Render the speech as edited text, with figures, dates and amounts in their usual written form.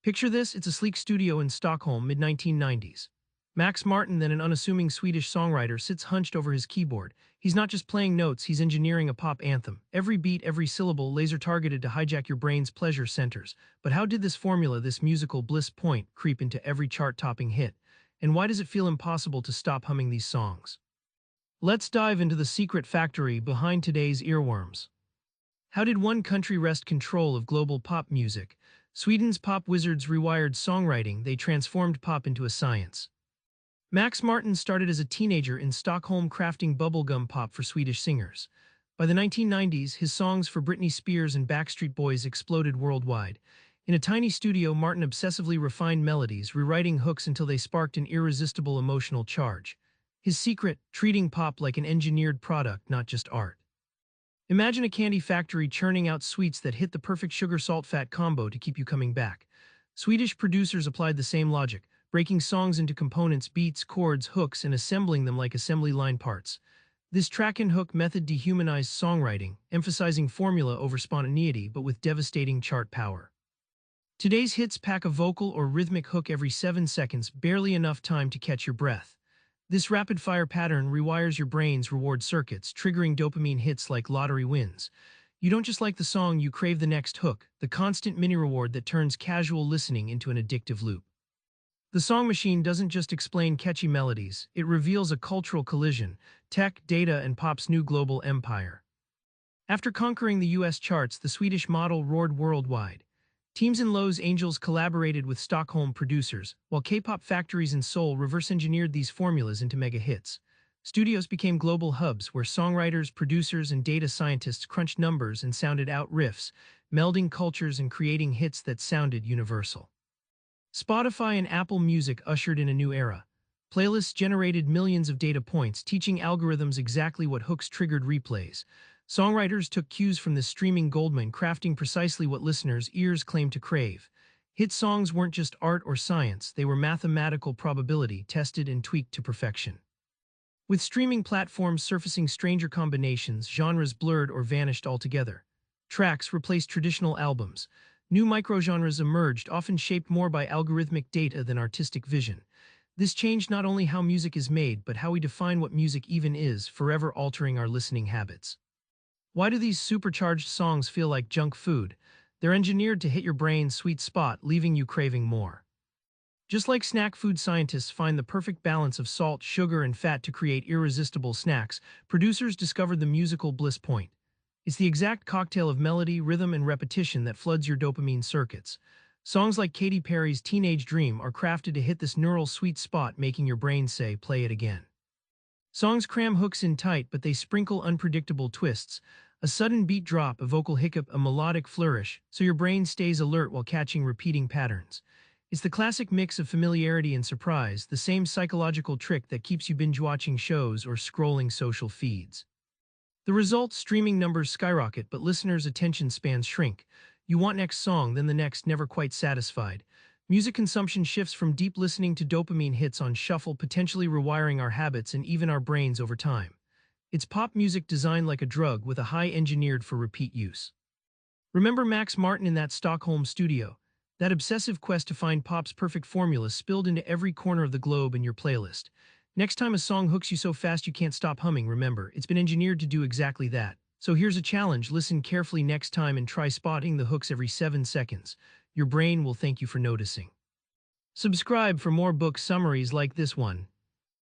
Picture this, it's a sleek studio in Stockholm, mid-1990s. Max Martin, then an unassuming Swedish songwriter, sits hunched over his keyboard. He's not just playing notes, he's engineering a pop anthem. Every beat, every syllable, laser-targeted to hijack your brain's pleasure centers. But how did this formula, this musical bliss point, creep into every chart-topping hit? And why does it feel impossible to stop humming these songs? Let's dive into the secret factory behind today's earworms. How did one country wrest control of global pop music? Sweden's pop wizards rewired songwriting, they transformed pop into a science. Max Martin started as a teenager in Stockholm crafting bubblegum pop for Swedish singers. By the 1990s, his songs for Britney Spears and Backstreet Boys exploded worldwide. In a tiny studio, Martin obsessively refined melodies, rewriting hooks until they sparked an irresistible emotional charge. His secret, treating pop like an engineered product, not just art. Imagine a candy factory churning out sweets that hit the perfect sugar-salt-fat combo to keep you coming back. Swedish producers applied the same logic, breaking songs into components, beats, chords, hooks, and assembling them like assembly line parts. This track-and-hook method dehumanized songwriting, emphasizing formula over spontaneity but with devastating chart power. Today's hits pack a vocal or rhythmic hook every 7 seconds, barely enough time to catch your breath. This rapid-fire pattern rewires your brain's reward circuits, triggering dopamine hits like lottery wins. You don't just like the song, you crave the next hook, the constant mini-reward that turns casual listening into an addictive loop. The song machine doesn't just explain catchy melodies, it reveals a cultural collision, tech, data, and pop's new global empire. After conquering the US charts, the Swedish model roared worldwide. Teams in Los Angeles collaborated with Stockholm producers, while K-pop factories in Seoul reverse-engineered these formulas into mega hits. Studios became global hubs where songwriters, producers, and data scientists crunched numbers and sounded out riffs, melding cultures and creating hits that sounded universal. Spotify and Apple Music ushered in a new era. Playlists generated millions of data points, teaching algorithms exactly what hooks triggered replays. Songwriters took cues from this streaming goldmine, crafting precisely what listeners' ears claimed to crave. Hit songs weren't just art or science, they were mathematical probability, tested and tweaked to perfection. With streaming platforms surfacing stranger combinations, genres blurred or vanished altogether. Tracks replaced traditional albums. New microgenres emerged, often shaped more by algorithmic data than artistic vision. This changed not only how music is made, but how we define what music even is, forever altering our listening habits. Why do these supercharged songs feel like junk food? They're engineered to hit your brain's sweet spot, leaving you craving more. Just like snack food scientists find the perfect balance of salt, sugar, and fat to create irresistible snacks, producers discovered the musical bliss point. It's the exact cocktail of melody, rhythm, and repetition that floods your dopamine circuits. Songs like Katy Perry's Teenage Dream are crafted to hit this neural sweet spot, making your brain say, "Play it again." Songs cram hooks in tight, but they sprinkle unpredictable twists. A sudden beat drop, a vocal hiccup, a melodic flourish, so your brain stays alert while catching repeating patterns. It's the classic mix of familiarity and surprise, the same psychological trick that keeps you binge-watching shows or scrolling social feeds. The result, streaming numbers skyrocket, but listeners' attention spans shrink. You want next song, then the next, never quite satisfied. Music consumption shifts from deep listening to dopamine hits on shuffle, potentially rewiring our habits and even our brains over time. It's pop music designed like a drug with a high engineered for repeat use. Remember Max Martin in that Stockholm studio? That obsessive quest to find pop's perfect formula spilled into every corner of the globe in your playlist. Next time a song hooks you so fast you can't stop humming, remember, it's been engineered to do exactly that. So here's a challenge, listen carefully next time and try spotting the hooks every 7 seconds. Your brain will thank you for noticing. Subscribe for more book summaries like this one.